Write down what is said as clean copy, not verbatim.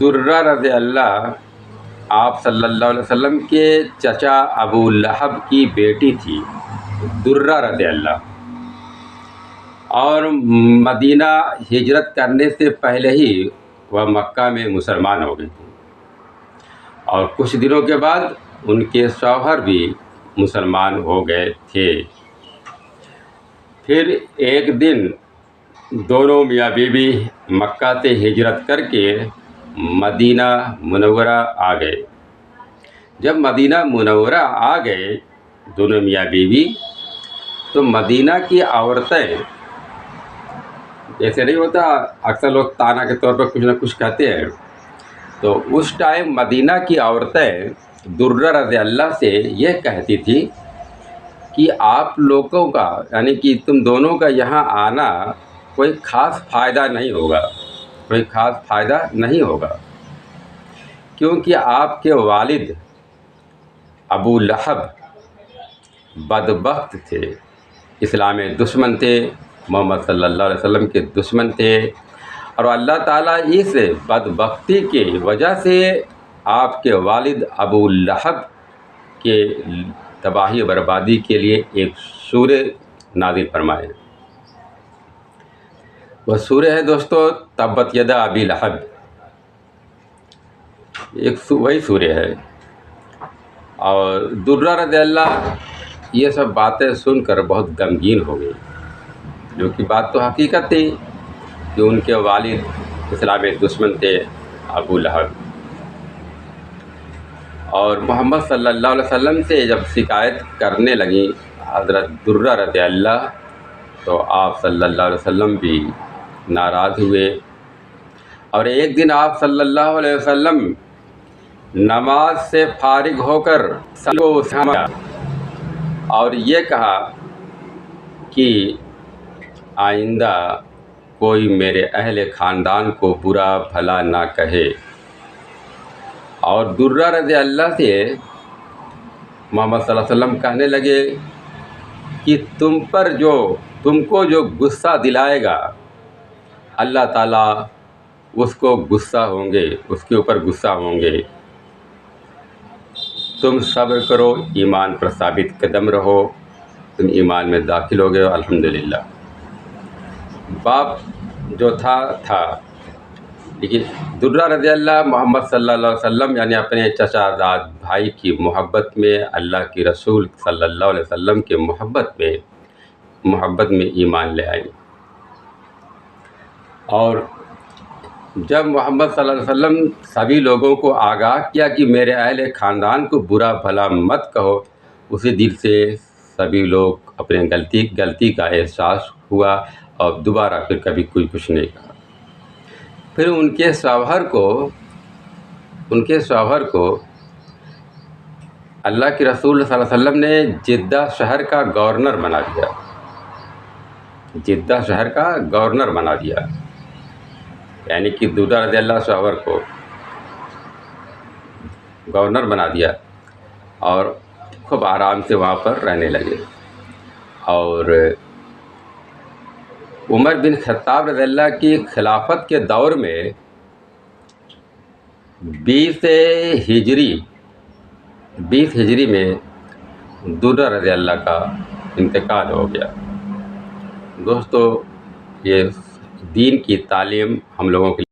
درہ رضی اللہ آپ صلی اللہ علیہ وسلم کے چچا ابو لہب کی بیٹی تھی، درہ رضی اللہ، اور مدینہ ہجرت کرنے سے پہلے ہی وہ مکہ میں مسلمان ہو گئی تھی، اور کچھ دنوں کے بعد ان کے شوہر بھی مسلمان ہو گئے تھے۔ پھر ایک دن دونوں میاں بیوی مکہ سے ہجرت کر کے مدینہ منورہ آ گئے۔ جب مدینہ منورہ آ گئے دونوں میاں بیوی، تو مدینہ کی عورتیں، ایسے نہیں ہوتا اکثر لوگ طعنہ کے طور پر کچھ نہ کچھ کہتے ہیں، تو اس ٹائم مدینہ کی عورتیں درہ رضی اللہ سے یہ کہتی تھی کہ آپ لوگوں کا، یعنی کہ تم دونوں کا یہاں آنا کوئی خاص فائدہ نہیں ہوگا، کوئی خاص فائدہ نہیں ہوگا، کیونکہ آپ کے والد ابو لہب بدبخت تھے، اسلام دشمن تھے، محمد صلی اللہ علیہ وسلم کے دشمن تھے، اور اللہ تعالیٰ اس بدبختی کی وجہ سے آپ کے والد ابو لہب کے تباہی و بربادی کے لیے ایک سورہ نازل فرمائے۔ وہ سورہ ہے دوستو تبت یدا ابی لہب، وہی سورہ ہے۔ اور درہ رضی اللہ یہ سب باتیں سن کر بہت غمگین ہو گئی، جو کہ بات تو حقیقت تھی کہ ان کے والد اسلام دشمن تھے ابو لہب، اور محمد صلی اللہ علیہ وسلم سے جب شکایت کرنے لگیں حضرت درہ رضی اللہ، تو آپ صلی اللہ علیہ وسلم بھی ناراض ہوئے، اور ایک دن آپ صلی اللہ علیہ وسلم نماز سے فارغ ہو کر سب کو سمجھا اور یہ کہا کہ آئندہ کوئی میرے اہل خاندان کو برا بھلا نہ کہے، اور درہ رضی اللہ سے محمد صلی اللہ علیہ وسلم کہنے لگے کہ تم کو جو غصہ دلائے گا اللہ تعالیٰ اس کو غصہ ہوں گے، اس کے اوپر غصہ ہوں گے، تم صبر کرو، ایمان پر ثابت قدم رہو، تم ایمان میں داخل ہو گئے ہو، الحمدللہ۔ باپ جو تھا لیکن درہ رضی اللہ محمد صلی اللہ علیہ وسلم یعنی اپنے چچا زاد بھائی کی محبت میں، اللہ کی رسول صلی اللہ علیہ وسلم کے محبت میں ایمان لے آئے، اور جب محمد صلی اللہ علیہ وسلم سبھی لوگوں کو آگاہ کیا کہ میرے اہل خاندان کو برا بھلا مت کہو، اسی دل سے سبھی لوگ اپنے غلطی کا احساس ہوا اور دوبارہ پھر کبھی کچھ نہیں کہا۔ پھر ان کے شوہر کو اللہ کے رسول صلی اللہ علیہ وسلم نے جدہ شہر کا گورنر بنا دیا، جدہ شہر کا گورنر بنا دیا، یعنی کہ درہ رضی اللہ شوہر کو گورنر بنا دیا، اور خوب آرام سے وہاں پر رہنے لگے۔ اور عمر بن خطاب رضی اللہ کی خلافت کے دور میں 20 ہجری میں درہ رضی اللہ کا انتقال ہو گیا۔ دوستو یہ دین کی تعلیم ہم لوگوں کے